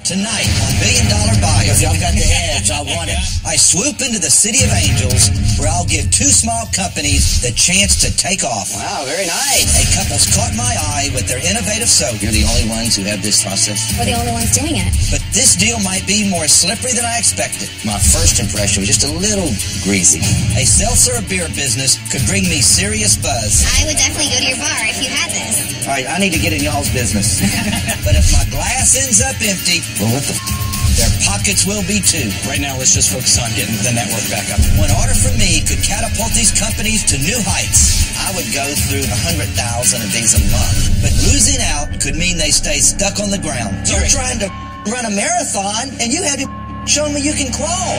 Tonight on $1 Billion Buyer, if y'all got the edge, I want it. I swoop into the City of Angels, where I'll give two small companies the chance to take off. Wow, very nice. A couple's caught my eye with their innovative soap. You're the only ones who have this process? We're the only ones doing it. But this deal might be more slippery than I expected. My first impression was just a little greasy. A self-serve beer business could bring me serious buzz. I would definitely go to your bar if you had this. All right, I need to get in y'all's business. But if my glass ends up empty, well, what the their pockets will be too. Right now, let's just focus on getting the network back up. One order from me could catapult these companies to new heights. I would go through 100,000 of these a month. But losing out could mean they stay stuck on the ground. You're trying to run a marathon, and you haven't shown me you can crawl.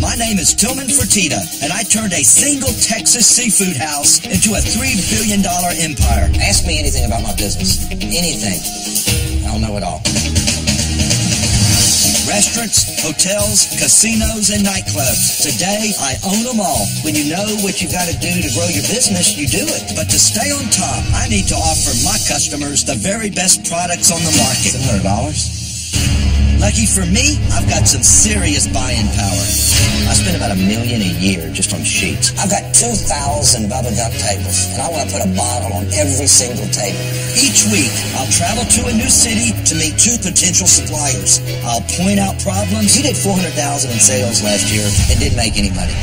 My name is Tillman Fertitta, and I turned a single Texas seafood house into a $3 billion empire. Ask me anything about my business. Anything. I'll know it all. Restaurants, hotels, casinos, and nightclubs. Today, I own them all. When you know what you got to do to grow your business, you do it. But to stay on top, I need to offer my customers the very best products on the market. $700? Lucky for me, I've got some serious buying power. I spend about $1 million a year just on sheets. I've got 2,000 bubble gum tables, and I want to put a bottle on every single table. Each week, I'll travel to a new city to meet two potential suppliers. I'll point out problems. You did $400,000 in sales last year and didn't make any money.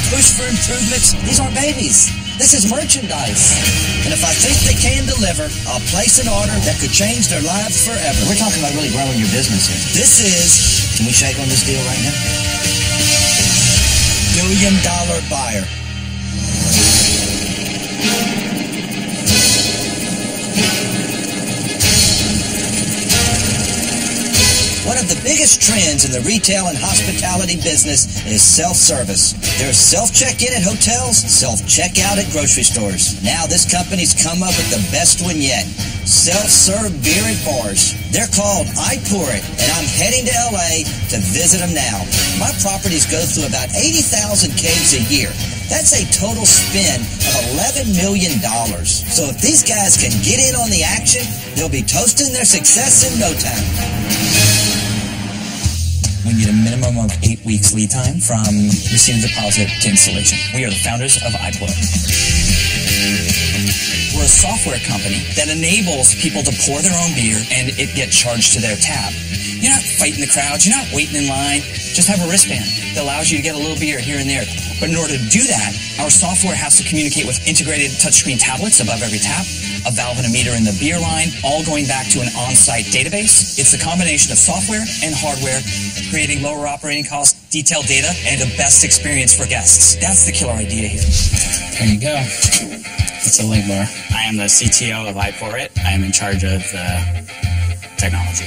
Push for improvements. These aren't babies. This is merchandise. And if I think they can deliver, I'll place an order that could change their lives forever. We're talking about really growing your business here. This is... Can we shake on this deal right now? $1 Billion Buyer. One of the biggest trends in the retail and hospitality business is self-service. There's self-check-in at hotels, self-checkout at grocery stores. Now this company's come up with the best one yet. Self-serve beer at bars. They're called I Pour It, and I'm heading to LA to visit them now. My properties go through about 80,000 kegs a year. That's a total spend of $11 million. So if these guys can get in on the action, they'll be toasting their success in no time. We need a minimum of 8 weeks lead time from receipt of deposit to installation. We are the founders of iPort. We're a software company that enables people to pour their own beer and it get charged to their tab. You're not fighting the crowds. You're not waiting in line. Just have a wristband that allows you to get a little beer here and there. But in order to do that, our software has to communicate with integrated touchscreen tablets above every tap, a valve and a meter in the beer line, all going back to an on-site database. It's a combination of software and hardware, creating lower operating costs, detailed data, and the best experience for guests. That's the killer idea here. There you go. It's a link bar. I am the CTO of iPorit. I am in charge of the technology.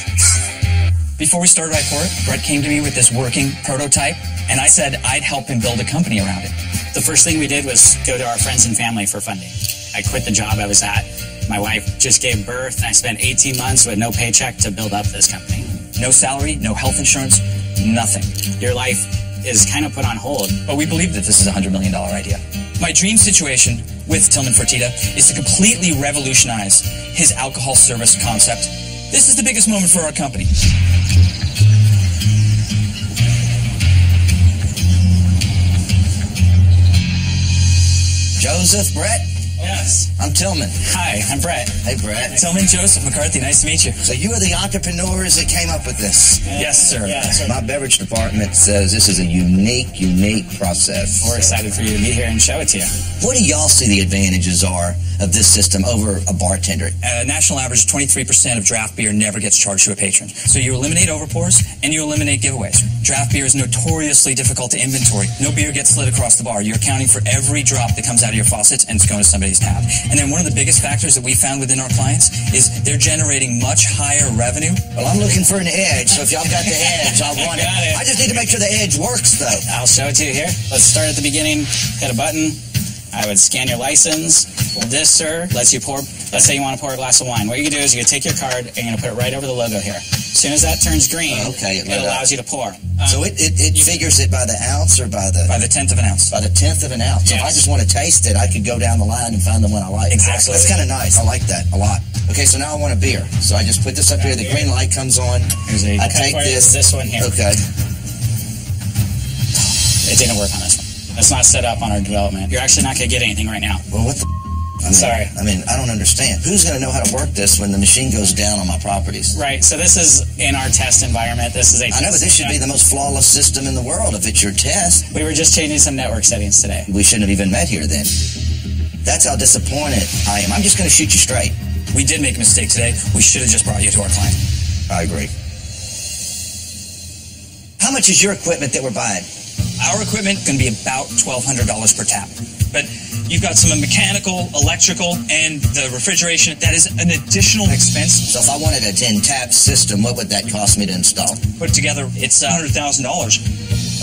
Before we started iPorit, Brett came to me with this working prototype, and I said I'd help him build a company around it. The first thing we did was go to our friends and family for funding. I quit the job I was at. My wife just gave birth, and I spent 18 months with no paycheck to build up this company. No salary, no health insurance, nothing. Your life is kind of put on hold. But we believe that this is a $100 million idea. My dream situation with Tillman Fertitta is to completely revolutionize his alcohol service concept. This is the biggest moment for our company. Joseph, Brett? Yes. I'm Tillman. Hi, I'm Brett. Hey, Brett. Tillman Joseph McCarthy, nice to meet you. So you are the entrepreneurs that came up with this? Yes, sir. Yeah. My beverage department says this is a unique process. We're excited for you to be here and show it to you. What do y'all see the advantages are of this system over a bartender? At a national average, 23% of draft beer never gets charged to a patron. So you eliminate overpours and you eliminate giveaways. Draft beer is notoriously difficult to inventory. No beer gets slid across the bar. You're accounting for every drop that comes out of your faucets and it's going to somebody's tab. And then one of the biggest factors that we found within our clients is they're generating much higher revenue. Well, I'm looking for an edge, so if y'all got the edge, I want it. I just need to make sure the edge works, though. I'll show it to you here. Let's start at the beginning. Hit a button. I would scan your license. This, sir, lets you pour. Let's say you want to pour a glass of wine. What you can do is you can take your card and you're going to put it right over the logo here. As soon as that turns green, it allows you to pour. So it figures it by the ounce or by the... By the 10th of an ounce. By the 10th of an ounce. Yes. So if I just want to taste it, I could go down the line and find the one I like. Exactly. That's kind of nice. I like that a lot. Okay, so now I want a beer. So I just put this up here. The green light comes on. I take this one here. Okay. It didn't work on this one. It's not set up on our development. You're actually not going to get anything right now. Well, what the Sorry. I mean, I don't understand. Who's going to know how to work this when the machine goes down on my properties? Right, so this is in our test environment. This is a I know, but this should be the most flawless system in the world if it's your test. We were just changing some network settings today. We shouldn't have even met here then. That's how disappointed I am. I'm just going to shoot you straight. We did make a mistake today. We should have just brought you to our client. I agree. How much is your equipment that we're buying? Our equipment going to be about $1,200 per tap. But you've got some mechanical, electrical, and the refrigeration. That is an additional expense. So if I wanted a 10-tap system, what would that cost me to install? Put together, it's $100,000.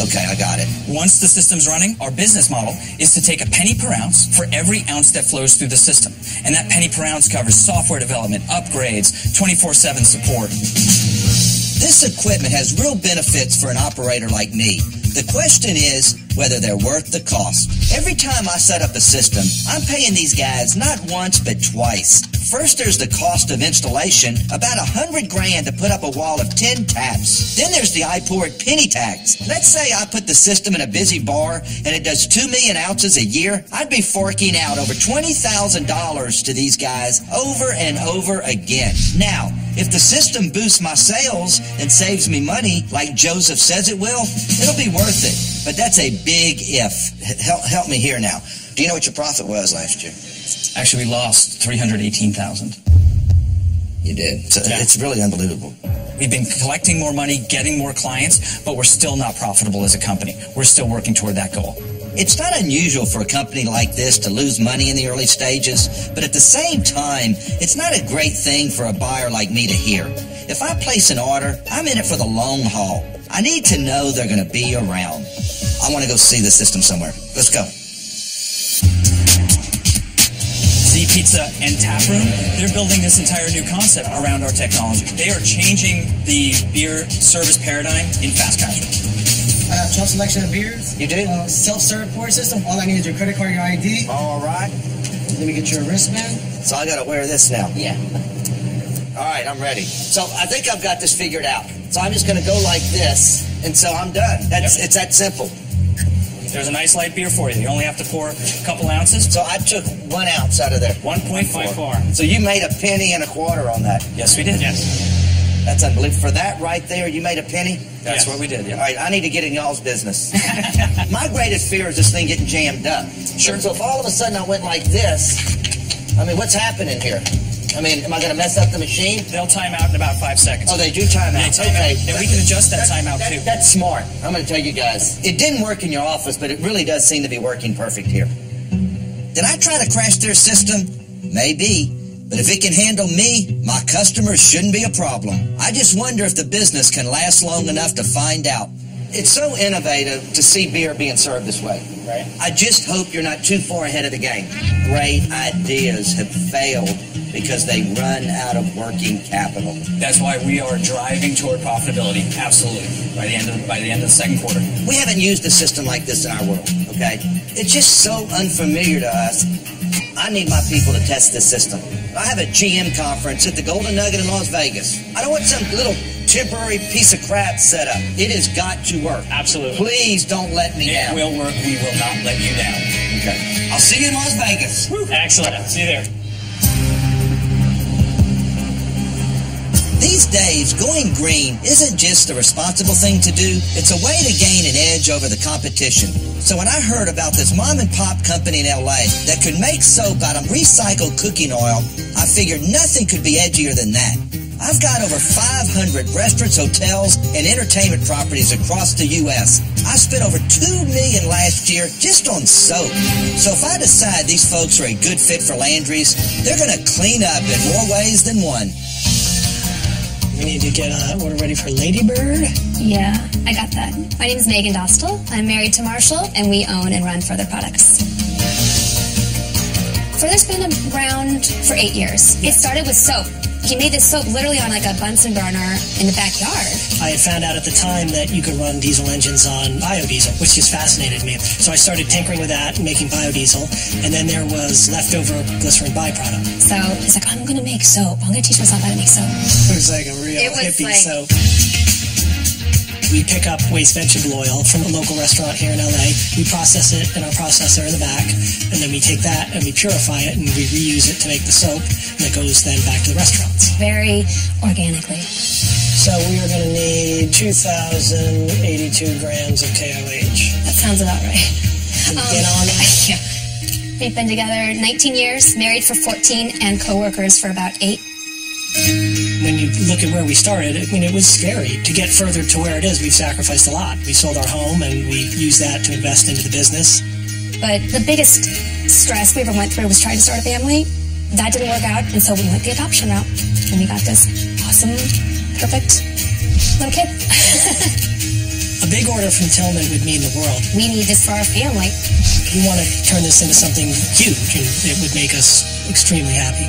Okay, I got it. Once the system's running, our business model is to take a penny per ounce for every ounce that flows through the system. And that penny per ounce covers software development, upgrades, 24/7 support. This equipment has real benefits for an operator like me. The question is whether they're worth the cost. Every time I set up a system, I'm paying these guys not once but twice. First, there's the cost of installation, about $100,000 to put up a wall of 10 taps. Then there's the I-port penny tax. Let's say I put the system in a busy bar and it does 2 million ounces a year. I'd be forking out over $20,000 to these guys over and over again. Now, if the system boosts my sales and saves me money like Joseph says it will, it'll be worth it. But that's a big if. Help me here now. Do you know what your profit was last year? Actually, we lost $318,000. You did. So Yeah. It's really unbelievable. We've been collecting more money, getting more clients, but we're still not profitable as a company. We're still working toward that goal. It's not unusual for a company like this to lose money in the early stages, but at the same time, it's not a great thing for a buyer like me to hear. If I place an order, I'm in it for the long haul. I need to know they're going to be around. I want to go see the system somewhere. Let's go. Z Pizza and Tap Room, they're building this entire new concept around our technology. They are changing the beer service paradigm in fast casual. 12 selection of beers. You do? Self-serve pour system. All I need is your credit card, your ID. All right. Let me get your wristband. So I got to wear this now. Yeah. All right, I'm ready. So I think I've got this figured out. So I'm just going to go like this, and so I'm done. It's that simple. There's a nice light beer for you. You only have to pour a couple ounces. So I took 1 ounce out of there. 1.54. So you made a penny and a quarter on that. Yes, we did. Yes. That's unbelievable. For that right there, you made a penny? That's what we did, yeah. All right, I need to get in y'all's business. My greatest fear is this thing getting jammed up. Sure. So if all of a sudden I went like this, I mean, what's happening here? I mean, am I going to mess up the machine? They'll time out in about 5 seconds. Oh, they do time out. They time Okay. out. And we can adjust that timeout, too. That's smart. I'm going to tell you guys. It didn't work in your office, but it really does seem to be working perfect here. Did I try to crash their system? Maybe. But if it can handle me, my customers shouldn't be a problem. I just wonder if the business can last long enough to find out. It's so innovative to see beer being served this way. Right. I just hope you're not too far ahead of the game. Great ideas have failed because they run out of working capital. That's why we are driving toward profitability. Absolutely. By the end of the second quarter. We haven't used a system like this in our world, okay? It's just so unfamiliar to us. I need my people to test this system. I have a GM conference at the Golden Nugget in Las Vegas. I don't want some little temporary piece of crap set up. It has got to work. Absolutely. Please don't let me down. It will work. We will not let you down. Okay. I'll see you in Las Vegas. Excellent. See you there. These days, going green isn't just a responsible thing to do. It's a way to gain an edge over the competition. So when I heard about this mom-and-pop company in L.A. that could make soap out of recycled cooking oil, I figured nothing could be edgier than that. I've got over 500 restaurants, hotels, and entertainment properties across the U.S. I spent over $2 million last year just on soap. So if I decide these folks are a good fit for Landry's, they're going to clean up in more ways than one. We need to get an order ready for Ladybird. Yeah, I got that. My name's Megan Dostal. I'm married to Marshall, and we own and run Further Products. Further's been around for 8 years. It started with soap. He made this soap literally on like a Bunsen burner in the backyard. I had found out at the time that you could run diesel engines on biodiesel, which just fascinated me. So I started tinkering with that and making biodiesel, and then there was leftover glycerin byproduct. So he's like, I'm going to make soap. I'm going to teach myself how to make soap. It was like a real hippie soap. We pick up waste vegetable oil from a local restaurant here in LA. We process it in our processor in the back, and then we take that and we purify it and we reuse it to make the soap, and it goes then back to the restaurants. Very organically. So we are going to need 2,082 grams of KOH. That sounds about right. Get on that. Yeah. We've been together 19 years, married for 14, and co-workers for about 8. When you look at where we started, I mean, it was scary. To get further to where it is, we've sacrificed a lot. We sold our home, and we used that to invest into the business. But the biggest stress we ever went through was trying to start a family. That didn't work out, and so we went the adoption route. And we got this awesome, perfect little kid. A big order from Tillman would mean the world. We need this for our family. We want to turn this into something huge, and it would make us extremely happy.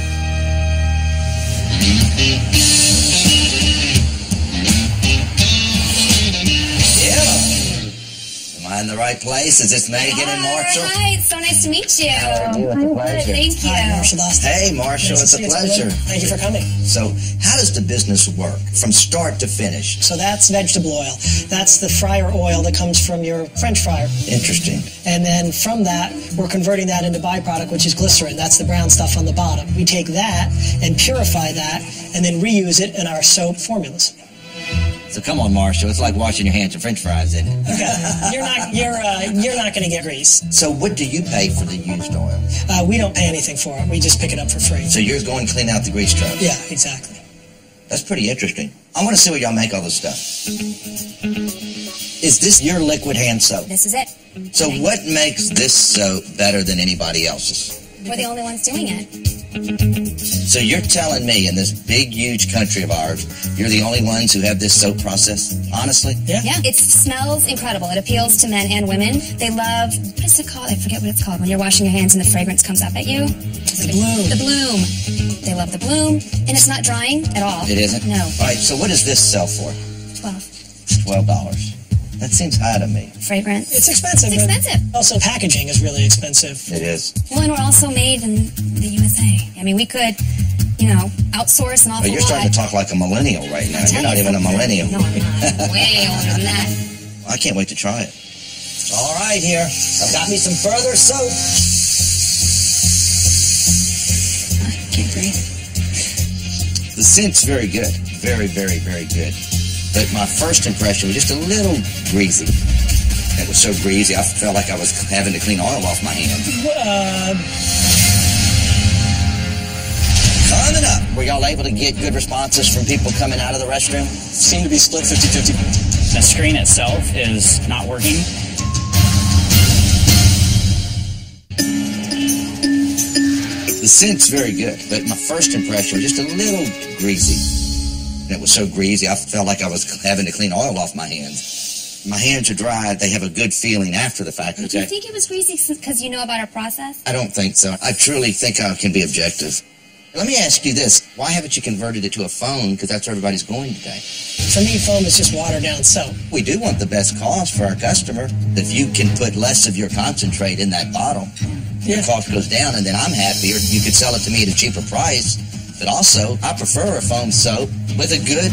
Am I in the right place? Is this Megan and Marshall? Hi, it's so nice to meet you. How are you? It's a pleasure. Thank you. Hi, Marshall Dawson. Hey, Marshall, Nice it's to a see you. pleasure. Thank you for coming. So, how does the business work from start to finish? So that's vegetable oil. That's the fryer oil that comes from your French fryer. Interesting. And then from that, we're converting that into byproduct, which is glycerin. That's the brown stuff on the bottom. We take that and purify that and then reuse it in our soap formulas. So come on, Marshall. It's like washing your hands in French fries, isn't it? Okay. You're not going to get grease. So what do you pay for the used oil? We don't pay anything for it. We just pick it up for free. So you're going to clean out the grease truck? Yeah, exactly. That's pretty interesting. I want to see where y'all make all this stuff. Is this your liquid hand soap? This is it. So what makes this soap better than anybody else's? We're the only ones doing it. So you're telling me in this big, huge country of ours, you're the only ones who have this soap process? Honestly? Yeah. Yeah, it smells incredible. It appeals to men and women. They love, what is it called? I forget what it's called. When you're washing your hands and the fragrance comes up at you. The bloom. The bloom. They love the bloom. And it's not drying at all. It isn't? No. All right, so what does this sell for? 12. $12. That seems high to me. Fragrance. It's expensive. It's expensive. But also, packaging is really expensive. It is. Well, and we're also made in the USA. I mean, we could, outsource an awful But you're lot. starting to talk like a millennial right now. You're not even a millennial. No, I'm not. Way older than that. I can't wait to try it. All right, here. I've got me some further soap. I can't breathe. The scent's very good. Very, very, very good. But my first impression was just a little greasy. It was so greasy, I felt like I was having to clean oil off my hands. Coming up, were y'all able to get good responses from people coming out of the restroom? Seem to be split 50-50. The screen itself is not working. The scent's very good, but my first impression was just a little greasy. It was so greasy, I felt like I was having to clean oil off my hands. My hands are dry. They have a good feeling after the fact. Do you think it was greasy because you know about our process? I don't think so. I truly think I can be objective. Let me ask you this. Why haven't you converted it to a phone? Because that's where everybody's going today. For me, foam is just watered down soap. We do want the best cost for our customer. If you can put less of your concentrate in that bottle, your cost goes down, and then I'm happier. You could sell it to me at a cheaper price. But also, I prefer a foam soap with a good,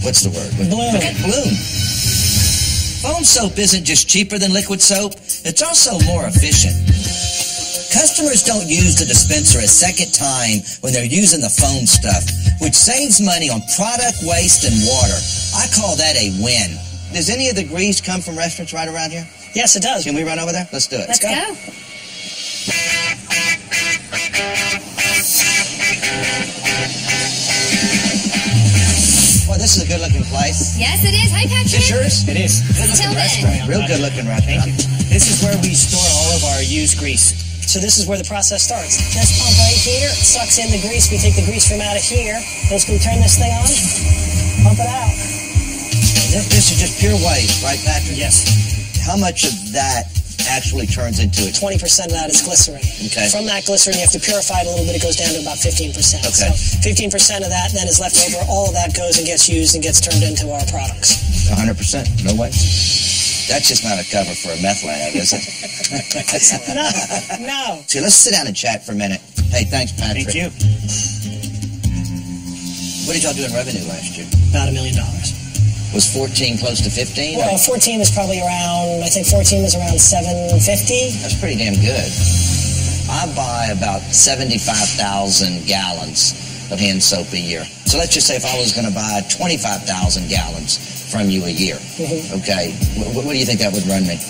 what's the word? Bloom. Bloom. Foam soap isn't just cheaper than liquid soap, it's also more efficient. Customers don't use the dispenser a second time when they're using the foam stuff, which saves money on product waste and water. I call that a win. Does any of the grease come from restaurants right around here? Yes, it does. Can we run over there? Let's do it. Let's go. Well, this is a good-looking place. Yes, it is. Hi, Is Patrick. it yours? It is. Tillman. Real good-looking restaurant. This is where we store all of our used grease. So this is where the process starts. This pump right here sucks in the grease. We take the grease from out of here. Basically turn this thing on, pump it out. This is just pure waste, right, Patrick? Yes. How much of that actually turns into it? 20% of that is glycerin. Okay. From that glycerin, you have to purify it a little bit. It goes down to about 15%. Okay. So 15% of that then is left over. All of that goes and gets used and gets turned into our products. 100%. No way. That's just not a cover for a meth lab, is it? No. See, let's sit down and chat for a minute. Hey, thanks, Patrick. Thank you. What did y'all do in revenue last year? About $1 million. Was 14 close to 15? Well, 14 was probably around, I think 14 was around 750. That's pretty damn good. I buy about 75,000 gallons of hand soap a year. So let's just say if I was going to buy 25,000 gallons from you a year, okay, what do you think that would run me?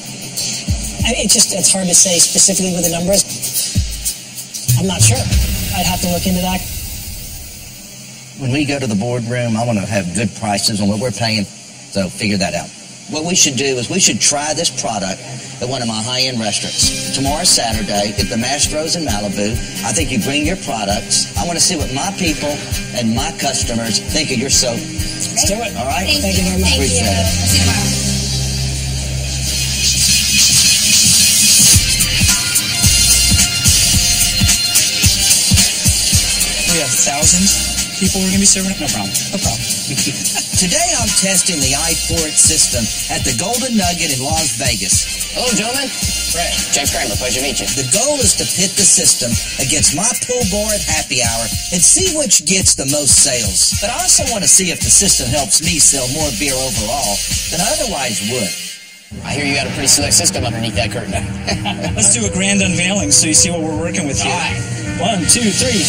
It's hard to say specifically with the numbers. I'm not sure. I'd have to look into that. When we go to the boardroom, I want to have good prices on what we're paying, so figure that out. What we should do is we should try this product at one of my high-end restaurants. Tomorrow's Saturday at the Mastro's in Malibu. I think you bring your products. I want to see what my people and my customers think of your soap. Let's do it. All right? Thank you very much. Appreciate it. See you tomorrow. We have 1,000 people we're going to be serving. No problem. No problem. Today I'm testing the iPort system at the Golden Nugget in Las Vegas. Hello, gentlemen. Right. James Kramer, pleasure to meet you. The goal is to pit the system against my pool bar at happy hour and see which gets the most sales. But I also want to see if the system helps me sell more beer overall than I otherwise would. I hear you got a pretty select system underneath that curtain. Let's do a grand unveiling so you see what we're working with here. All right. 1, 2, 3.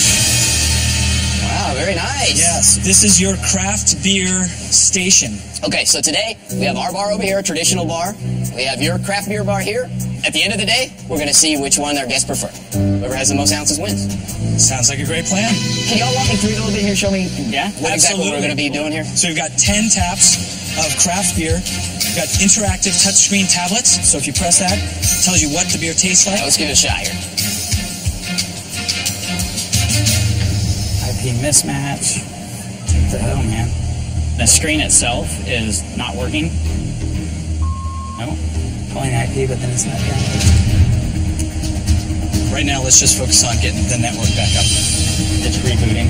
Wow, very nice. Yes, this is your craft beer station. Okay, so today we have our bar over here, a traditional bar. We have your craft beer bar here. At the end of the day, we're going to see which one our guests prefer. Whoever has the most ounces wins. Sounds like a great plan. Can y'all walk me through it a little bit here? Show me what exactly Absolutely. we're going to be doing here. So we've got 10 taps of craft beer. We've got interactive touchscreen tablets. So if you press that, it tells you what the beer tastes like. Let's give it a shot here. IP mismatch. What the hell, man? The screen itself is not working. No. Calling IP, but then it's not here. Right now, let's just focus on getting the network back up. It's rebooting.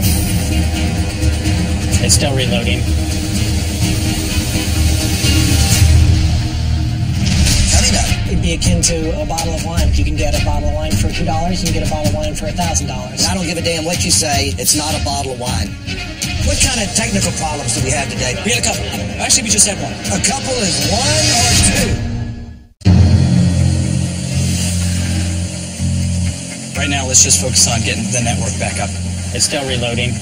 It's still reloading. It'd be akin to a bottle of wine. You can get a bottle of wine for $2. You can get a bottle of wine for $1,000. I don't give a damn what you say. It's not a bottle of wine. What kind of technical problems do we have today? We had a couple. Actually, we just had one. A couple is one or two? Right now, let's just focus on getting the network back up. It's still reloading.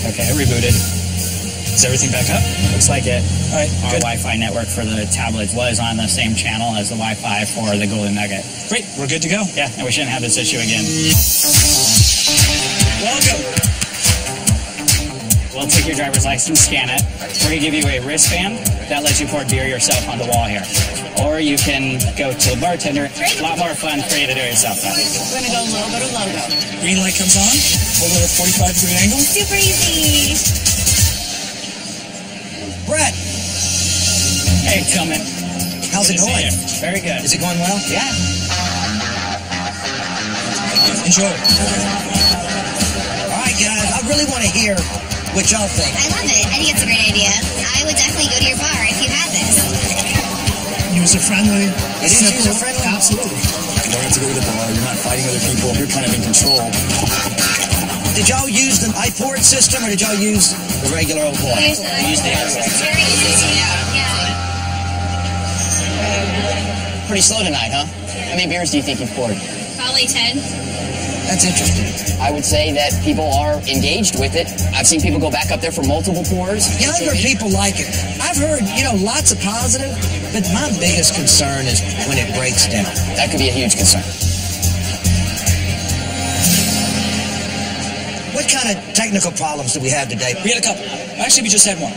Okay, it rebooted. Is everything back up? Looks like it. All right, Our good. Wi-Fi network for the tablets was on the same channel as the Wi-Fi for the Golden Nugget. Great, we're good to go. Yeah, and we shouldn't have this issue again. Welcome. We'll take your driver's license, scan it. We're going to give you a wristband that lets you pour beer yourself on the wall here. Or you can go to the bartender. A lot more fun for you to do it yourself, though. We're gonna go logo to logo. Green light comes on. Hold it at a 45-degree angle. Super easy. Brett, Hey, Tillman. how's it going? Very good. Is it going well? Yeah. Enjoy it. All right, guys, I really want to hear what y'all think. I love it. I think it's a great idea. I would definitely go to your bar if you had this. User-friendly. It is user-friendly? Absolutely. You don't have to go to the bar. You're not fighting other people. You're kind of in control. Did y'all use the iPort system or did y'all use the regular old boy? Use the It's very easy. Yeah. Pretty slow tonight, huh? How many beers do you think you've poured? Probably 10. That's interesting. I would say that people are engaged with it. I've seen people go back up there for multiple pours. Younger people like it. I've heard, lots of positive, but my biggest concern is when it breaks down. That could be a huge concern. What kind of technical problems do we have today? We had a couple. Actually, we just had one.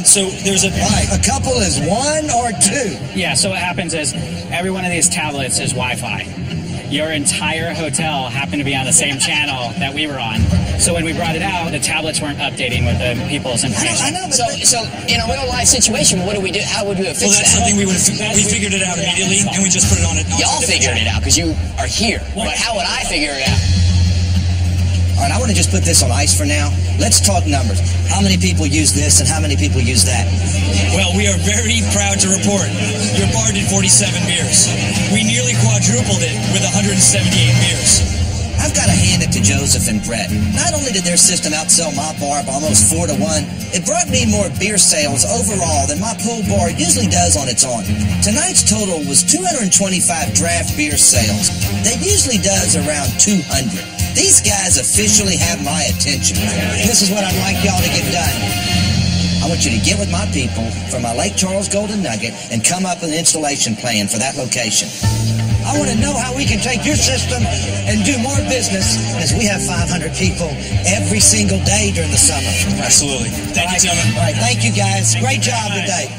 So there's Right, a couple is one or two. Yeah, so what happens is every one of these tablets is Wi-Fi. Your entire hotel happened to be on the same channel that we were on. So when we brought it out, the tablets weren't updating with the people's information. I know, but So in a real life situation, what do we do? How would we have fixed Well, that's that? something we figured it out immediately, and we just put it on it. Y'all figured it out because you are here. But how would I figure it out? All right, I want to just put this on ice for now. Let's talk numbers. How many people use this and how many people use that? Well, we are very proud to report your bar did 47 beers. We nearly quadrupled it with 178 beers. I've got to hand it to Joseph and Brett. Not only did their system outsell my bar by almost 4 to 1, it brought me more beer sales overall than my pool bar usually does on its own. Tonight's total was 225 draft beer sales. That usually does around 200. These guys officially have my attention. This is what I'd like y'all to get done. I want you to get with my people from my Lake Charles Golden Nugget and come up with an installation plan for that location. I want to know how we can take your system and do more business, as we have 500 people every single day during the summer. Absolutely. Thank you, gentlemen. All right, thank you guys. Great job today.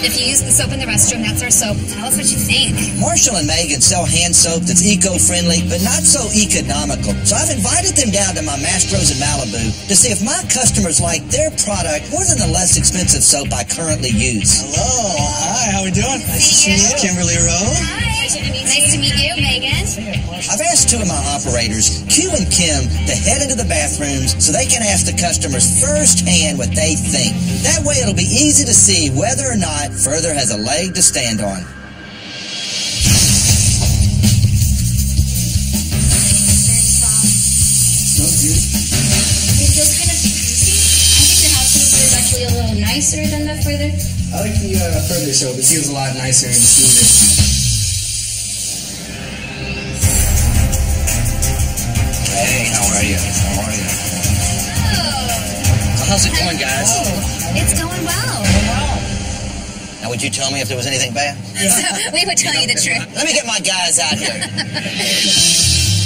If you use the soap in the restroom, that's our soap. Tell us what you think. Marshall and Megan sell hand soap that's eco-friendly, but not so economical. So I've invited them down to my Mastro's in Malibu to see if my customers like their product more than the less expensive soap I currently use. Hello. Hi, how we doing? Nice to see you. Kimberly Rowe. Hi. Nice to meet you, Megan. I've asked two of my operators, Q and Kim, to head into the bathrooms so they can ask the customers firsthand what they think. That way it'll be easy to see whether or not Further has a leg to stand on. It feels kind of greasy. I think the house soap is actually a little nicer than the further. I like the further soap. It feels a lot nicer and smoother. Hey, how are you? How are you? Oh. How's it going, guys? Oh, it's going well. Now, would you tell me if there was anything bad? We would tell you the truth. Let me get my guys out here.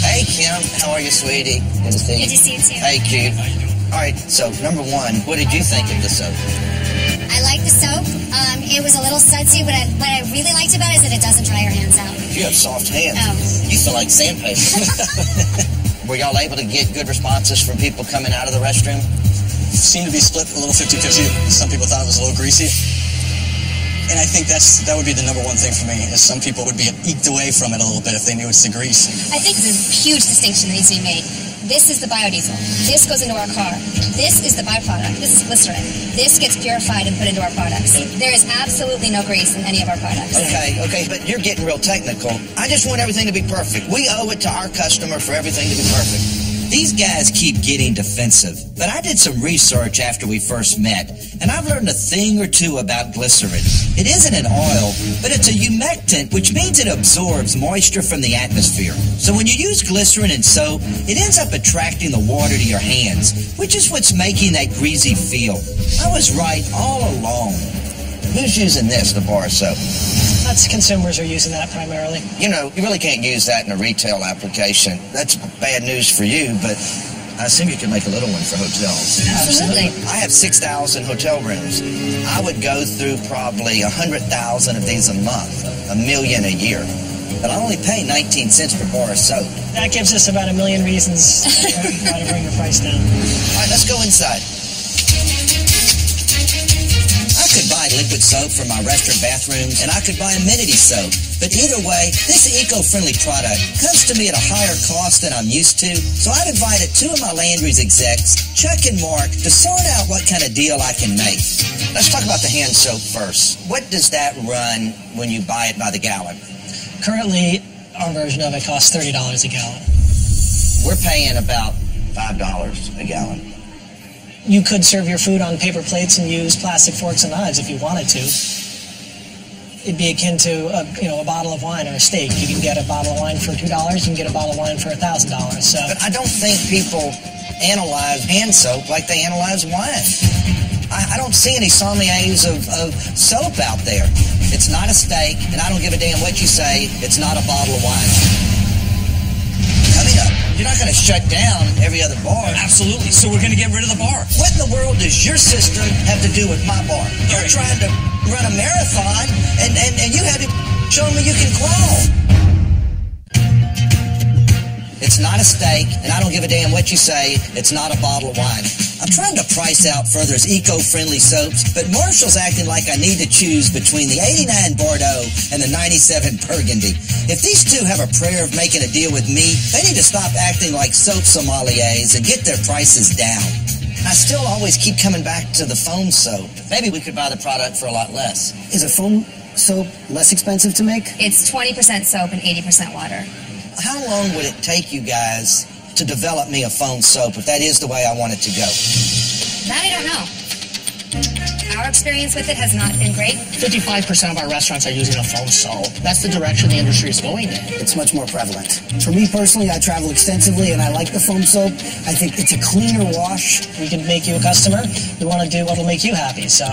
Hey, Kim. How are you, sweetie? Good to see you. Good to see you, too. Hey, cute. All right, so, number one, what did you think of the soap? I like the soap. It was a little sudsy. What I really liked about it is that it doesn't dry your hands out. You have soft hands. Oh. You feel like sandpaper. Were y'all able to get good responses from people coming out of the restroom? Seemed to be split a little 50-50. Some people thought it was a little greasy. And I think that would be the number one thing for me, is some people would be eked away from it a little bit if they knew it's the grease. I think there's a huge distinction that needs to be made. This is the biodiesel. This goes into our car. This is the byproduct. This is glycerin. This gets purified and put into our products. There is absolutely no grease in any of our products. Okay, but you're getting real technical. I just want everything to be perfect. We owe it to our customer for everything to be perfect. These guys keep getting defensive, but I did some research after we first met, and I've learned a thing or two about glycerin. It isn't an oil, but it's a humectant, which means it absorbs moisture from the atmosphere. So when you use glycerin in soap, it ends up attracting the water to your hands, which is what's making that greasy feel. I was right all along. Who's using this, the bar soap? Lots of consumers are using that primarily. You know, you really can't use that in a retail application. That's bad news for you, but I assume you can make a little one for hotels. Absolutely. I have 6,000 hotel rooms. I would go through probably 100,000 of these a month, 1 million a year. But I only pay 19 cents per bar of soap. That gives us about 1 million reasons why to bring the price down. All right, let's go inside. I could buy liquid soap for my restaurant bathrooms, and I could buy amenity soap. But either way, this eco-friendly product comes to me at a higher cost than I'm used to, so I've invited two of my Landry's execs, Chuck and Mark, to sort out what kind of deal I can make. Let's talk about the hand soap first. What does that run when you buy it by the gallon? Currently, our version of it costs $30 a gallon. We're paying about $5 a gallon. You could serve your food on paper plates and use plastic forks and knives if you wanted to. It'd be akin to a bottle of wine or a steak. You can get a bottle of wine for $2. You can get a bottle of wine for $1,000. So, but I don't think people analyze hand soap like they analyze wine. I don't see any sommeliers of soap out there. It's not a steak, and I don't give a damn what you say. It's not a bottle of wine. Coming up, You're not going to shut down every other bar. Absolutely. So we're going to get rid of the bar. What in the world does your system have to do with my bar? You're trying to run a marathon, and you have to show me you can crawl. It's not a steak, and I don't give a damn what you say. It's not a bottle of wine. I'm trying to price out Further's eco-friendly soaps, but Marshall's acting like I need to choose between the 89 Bordeaux and the 97 Burgundy. If these two have a prayer of making a deal with me, they need to stop acting like soap sommeliers and get their prices down. I still always keep coming back to the foam soap. Maybe we could buy the product for a lot less. Is a foam soap less expensive to make? It's 20% soap and 80% water. How long would it take you guys to develop me a foam soap if that is the way I want it to go? That I don't know. Our experience with it has not been great. 55% of our restaurants are using a foam soap. That's the direction the industry is going in. It's much more prevalent. For me personally, I travel extensively and I like the foam soap. I think it's a cleaner wash. We can make you a customer. We want to do what will make you happy, so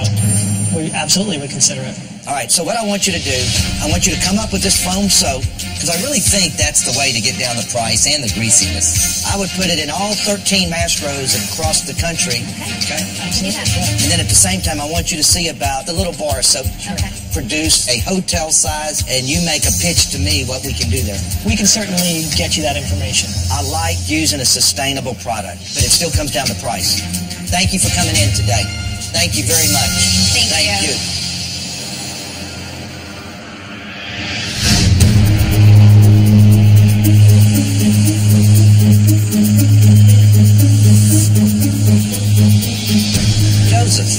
we absolutely would consider it. All right, so what I want you to do, I want you to come up with this foam soap, because I really think that's the way to get down the price and the greasiness. I would put it in all 13 Mastros across the country. Okay. And then at the same time, I want you to see about the little bar soap. Okay. Produce a hotel size, and you make a pitch to me what we can do there. We can certainly get you that information. I like using a sustainable product, but it still comes down to price. Thank you for coming in today. Thank you very much. Thank you.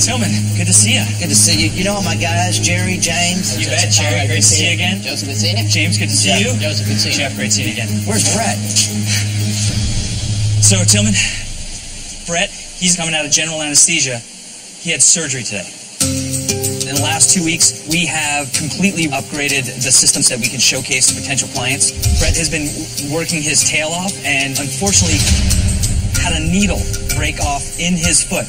Tillman, good to see you. Good to see you. You know all my guys, Jerry, James. You bet, Jerry. Great to see you again. Joseph, good seeing you. James, good to see you. Joseph, good seeing you. Jeff, great seeing you again. Where's Brett? So, Tillman, Brett, he's coming out of general anesthesia. He had surgery today. In the last 2 weeks, we have completely upgraded the systems that we can showcase to potential clients. Brett has been working his tail off and unfortunately had a needle break off in his foot.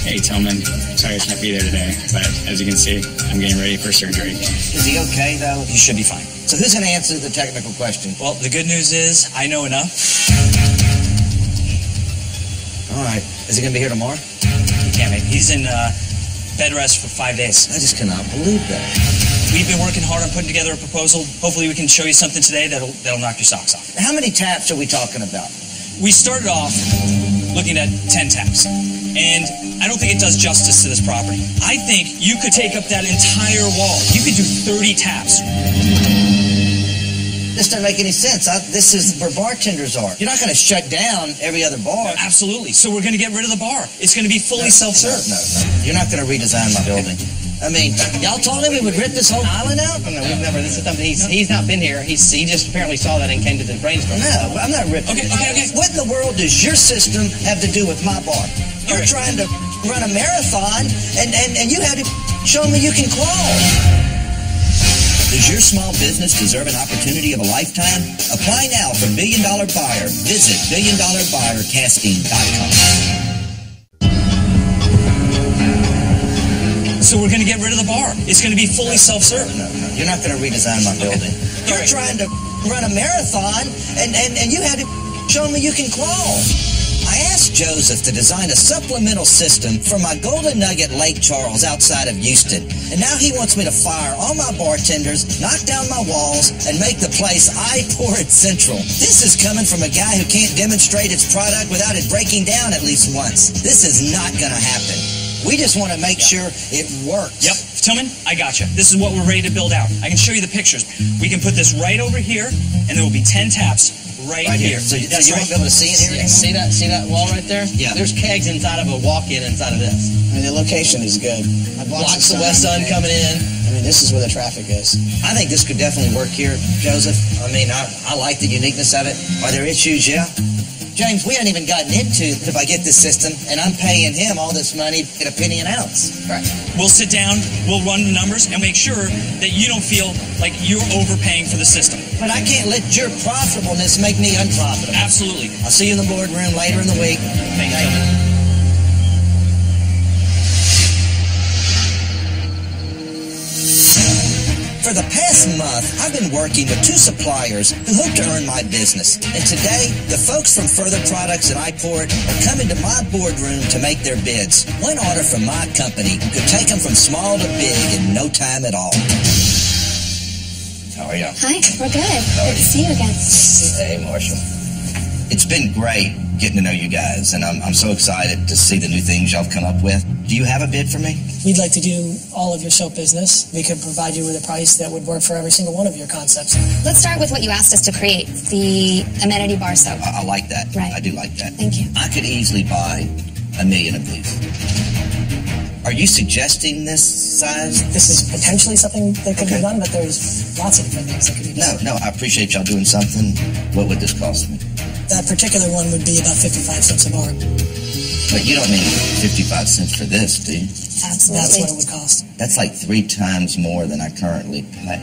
Hey, Tillman. Sorry I can't be there today, but as you can see, I'm getting ready for surgery. Is he okay, though? He should be fine. So who's going to answer the technical question? Well, the good news is I know enough. All right. Is he going to be here tomorrow? He can't make it. He's in bed rest for 5 days. I just cannot believe that. We've been working hard on putting together a proposal. Hopefully we can show you something today that'll knock your socks off. How many taps are we talking about? We started off looking at 10 taps. And I don't think it does justice to this property. I think you could take up that entire wall. You could do 30 taps. This doesn't make any sense. This is where bartenders are. You're not going to shut down every other bar. Absolutely. So we're going to get rid of the bar. It's going to be fully self-serve. No. You're not going to redesign my building. I mean, y'all told him we would rip this whole island out? No, we've never. This is something he's not been here. He just apparently saw that and came to the brainstorm. No, I'm not ripping. Okay. What in the world does your system have to do with my bar? You're trying to run a marathon, and you have to show me you can crawl. Does your small business deserve an opportunity of a lifetime? Apply now for $1 Million Buyer. Visit $1BillionBuyerCasting.com. So we're going to get rid of the bar. It's going to be fully self-serve. No. You're not going to redesign my building. You're trying to run a marathon, and you have to show me you can crawl. I asked Joseph to design a supplemental system for my Golden Nugget Lake Charles outside of Houston. And now he wants me to fire all my bartenders, knock down my walls, and make the place I-Pour-It Central. This is coming from a guy who can't demonstrate its product without it breaking down at least once. This is not going to happen. We just want to make sure it works. Yep. Tillman, I got you. This is what we're ready to build out. I can show you the pictures. We can put this right over here, and there will be 10 taps right here. So you won't be able to see it here anymore? See that wall right there? Yeah. There's kegs inside of a walk-in inside of this. I mean, the location is good. Blocks the west sun coming in. I mean, this is where the traffic is. I think this could definitely work here, Joseph. I mean, I like the uniqueness of it. Are there issues? Yeah. James, we haven't even gotten into if I get this system, and I'm paying him all this money at a penny an ounce. Right. We'll sit down, we'll run the numbers, and make sure that you don't feel like you're overpaying for the system. But I can't let your profitableness make me unprofitable. Absolutely. I'll see you in the boardroom later in the week. Thank you. For the past month, I've been working with 2 suppliers who hope to earn my business. And today, the folks from Further Products and iPort are coming to my boardroom to make their bids. One order from my company could take them from small to big in no time at all. How are you? Hi, we're good. Good to see you again. Hey, Marshall. It's been great getting to know you guys, and I'm so excited to see the new things y'all have come up with. Do you have a bid for me? We'd like to do all of your soap business. We could provide you with a price that would work for every single one of your concepts. Let's start with what you asked us to create, the amenity bar soap. I like that. Right. I do like that. Thank you. I could easily buy 1 million of these. Are you suggesting this size? This is potentially something that could be done, but there's lots of different things that could be done. No, I appreciate y'all doing something. What would this cost me? That particular one would be about 55 cents a bar. But you don't need 55 cents for this, do you? Absolutely. That's what it would cost. That's like 3 times more than I currently pay.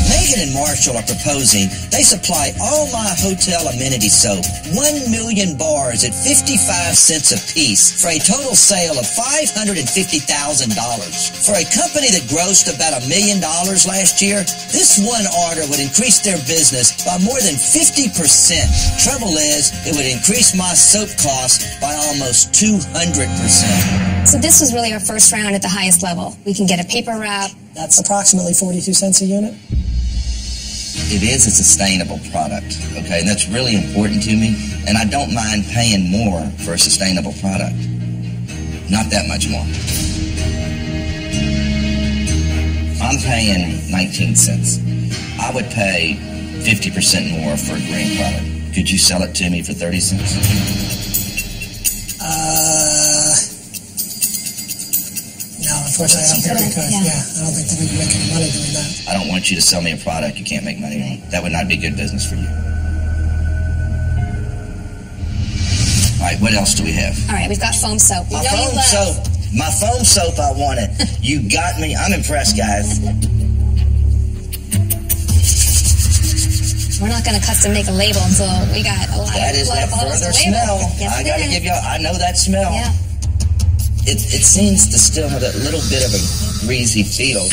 Megan and Marshall are proposing they supply all my hotel amenity soap, 1 million bars at 55 cents a piece for a total sale of $550,000. For a company that grossed about $1 million last year, this one order would increase their business by more than 50%. Trouble is, it would increase my soap cost by almost 200%. So this was really our first round at the highest level. We can get a paper wrap. That's approximately 42 cents a unit. It is a sustainable product, okay? And that's really important to me. And I don't mind paying more for a sustainable product. Not that much more. I'm paying 19 cents. I would pay 50% more for a green product. Could you sell it to me for 30 cents? No, unfortunately, I don't think we could. Yeah, I don't think that we can make any money doing that. I don't want you to sell me a product you can't make money on. That would not be good business for you. All right, what else do we have? All right, we've got foam soap. My foam soap. My foam soap, I want it. You got me. I'm impressed, guys. We're not going to custom make a label until we got a lot that is that further smell. Yes, I got to give y'all, I know that smell. Yeah. It seems to still have that little bit of a greasy feel.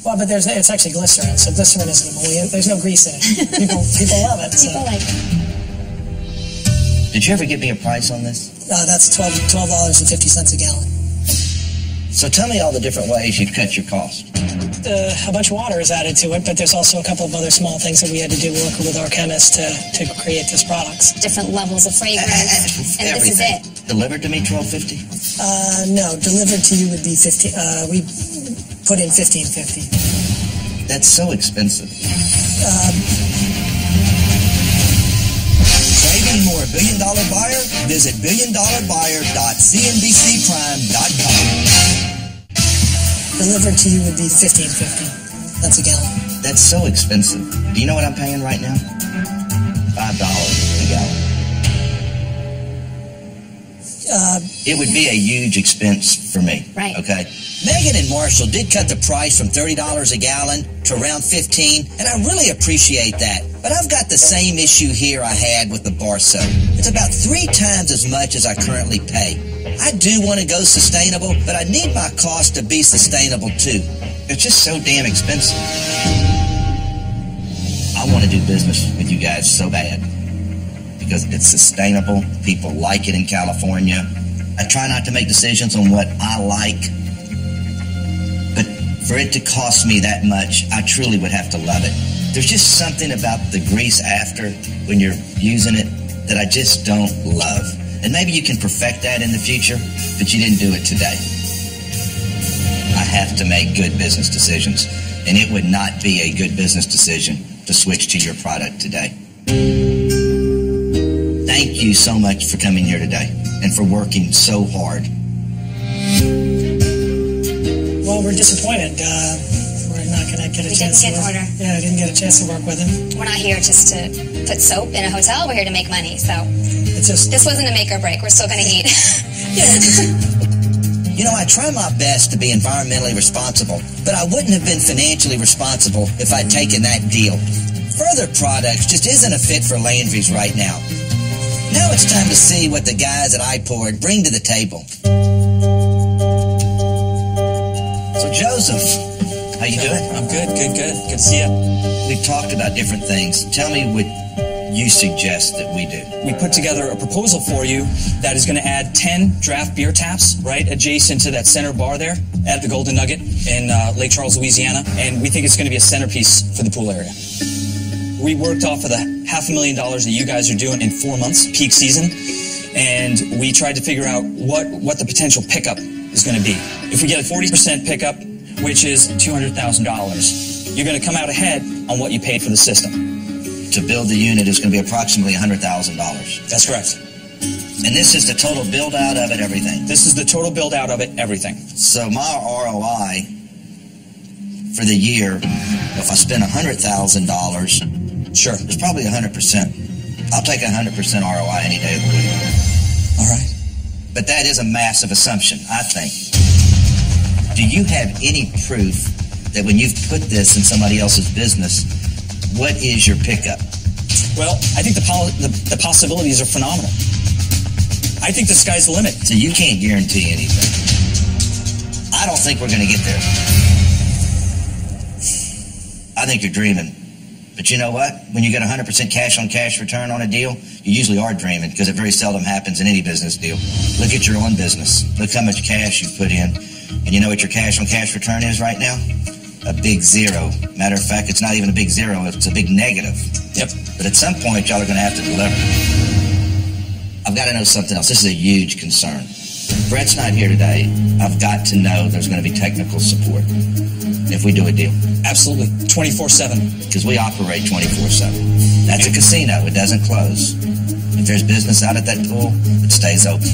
Well, but it's actually glycerin, so glycerin is an emollient. There's no grease in it. People love it. People like it. Did you ever give me a price on this? That's $12.50 a gallon. So tell me all the different ways you cut your cost. A bunch of water is added to it, but there's also a couple of other small things that we had to do working with our chemists to create these products. Different levels of fragrance, and everything. This is it. Delivered to me, $12.50? No, delivered to you would be 15. We put in $15.50. That's so expensive. Craving more billion-dollar buyer? Visit billiondollarbuyer.cnbcprime.com. Delivered to you would be $15.50. That's a gallon. That's so expensive. Do you know what I'm paying right now? $5 a gallon. It would be a huge expense for me. Right. Okay. Megan and Marshall did cut the price from $30 a gallon to around $15, and I really appreciate that. But I've got the same issue here I had with the bar soap. It's about 3 times as much as I currently pay. I do want to go sustainable, but I need my cost to be sustainable too. It's just so damn expensive. I want to do business with you guys so bad because it's sustainable. People like it in California. I try not to make decisions on what I like, but for it to cost me that much, I truly would have to love it. There's just something about the grease after when you're using it that I just don't love. And maybe you can perfect that in the future, but you didn't do it today. I have to make good business decisions, and it would not be a good business decision to switch to your product today. Thank you so much for coming here today and for working so hard. Well, we're disappointed. We're not going to get a chance to work. Yeah, I didn't get a chance to work with him. We're not here just to put soap in a hotel. We're here to make money. So this wasn't a make or break. We're still going to eat. You know, I try my best to be environmentally responsible, but I wouldn't have been financially responsible if I'd taken that deal. Further Products just isn't a fit for Landry's right now. Now it's time to see what the guys at iPort bring to the table. So, Joseph, How you doing? I'm good. Good to see you. We've talked about different things. Tell me what you suggest that we do. We put together a proposal for you that is going to add 10 draft beer taps right adjacent to that center bar there at the Golden Nugget in Lake Charles, Louisiana, and we think it's going to be a centerpiece for the pool area. We worked off of the $500,000 that you guys are doing in 4 months, peak season, and we tried to figure out what the potential pickup is going to be. If we get a 40% pickup, which is $200,000, you're going to come out ahead on what you paid for the system. To build the unit is going to be approximately $100,000. That's correct. And this is the total build out of it, everything? This is the total build out of it, everything. So my ROI for the year, if I spend $100,000, sure, it's probably 100%. I'll take 100% ROI any day of the week. All right. But that is a massive assumption, I think. Do you have any proof that when you've put this in somebody else's business, what is your pickup? Well, I think the possibilities are phenomenal. I think the sky's the limit. So you can't guarantee anything. I don't think we're going to get there. I think you're dreaming. But you know what? When you get 100% cash-on-cash return on a deal, you usually are dreaming because it very seldom happens in any business deal. Look at your own business. Look how much cash you've put in. And you know what your cash-on-cash return is right now? A big zero. Matter of fact, it's not even a big zero. It's a big negative. Yep. But at some point, y'all are going to have to deliver. I've got to know something else. This is a huge concern. Brett's not here today. I've got to know there's going to be technical support if we do a deal. Absolutely. 24/7. Because we operate 24/7. That's a casino. It doesn't close. If there's business out at that pool, it stays open.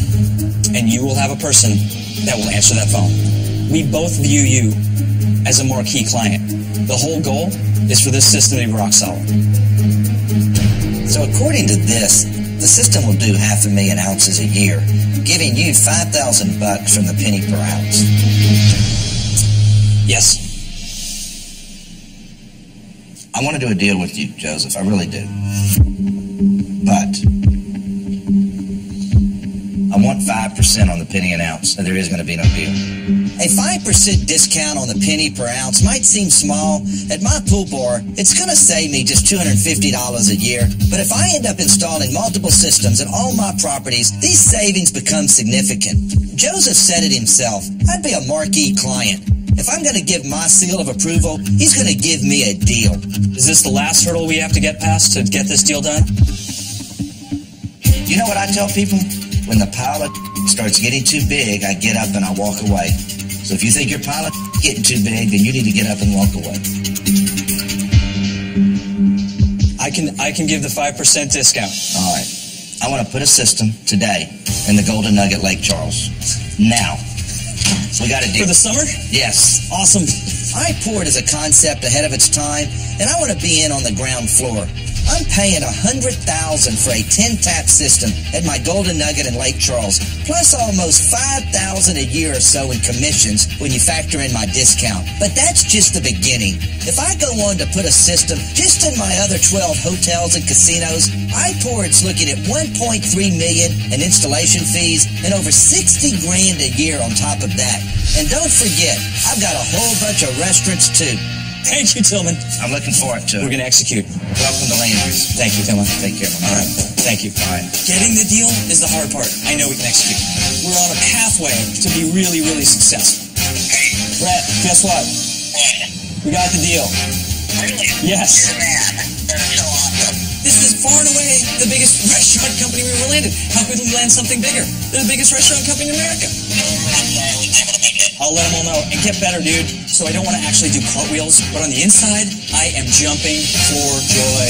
And you will have a person that will answer that phone. We both view you as a marquee client. The whole goal is for this system to be rock solid. So according to this, the system will do 500,000 ounces a year, giving you $5,000 from the penny per ounce. Yes. I want to do a deal with you, Joseph. I really do. But I want 5% on the penny an ounce, so there is going to be no deal. A 5% discount on the penny per ounce might seem small. At my pool bar, it's going to save me just $250 a year. But if I end up installing multiple systems at all my properties, these savings become significant. Joseph said it himself. I'd be a marquee client. If I'm going to give my seal of approval, he's going to give me a deal. Is this the last hurdle we have to get past to get this deal done? You know what I tell people? When the pilot starts getting too big, I get up and I walk away. So if you think your pilot is getting too big, then you need to get up and walk away. I can give the 5% discount. All right. I want to put a system today in the Golden Nugget, Lake Charles. Now. So we got a deal. For the summer? Yes. Awesome. I poured as a concept ahead of its time, and I want to be in on the ground floor. I'm paying $100,000 for a 10-tap system at my Golden Nugget in Lake Charles, plus almost $5,000 a year or so in commissions when you factor in my discount. But that's just the beginning. If I go on to put a system just in my other 12 hotels and casinos, iPort's looking at $1.3 million in installation fees and over $60,000 a year on top of that. And don't forget, I've got a whole bunch of restaurants too. Thank you, Tillman. I'm looking forward to it. We're going to execute. Welcome to Landry's. Thank you, Tillman. Take care. All right. Thank you. All right. Getting the deal is the hard part. I know we can execute. We're on a pathway to be really, really successful. Hey. Brett, guess what? We got the deal. Really? Yes. You're the man. That's so awesome. This is far and away the biggest restaurant company we ever landed. How could we land something bigger? They're the biggest restaurant company in America. I'm sorry I wasn't able to make it. I'll let them all know. And get better, dude. So I don't want to actually do cartwheels, but on the inside, I am jumping for joy.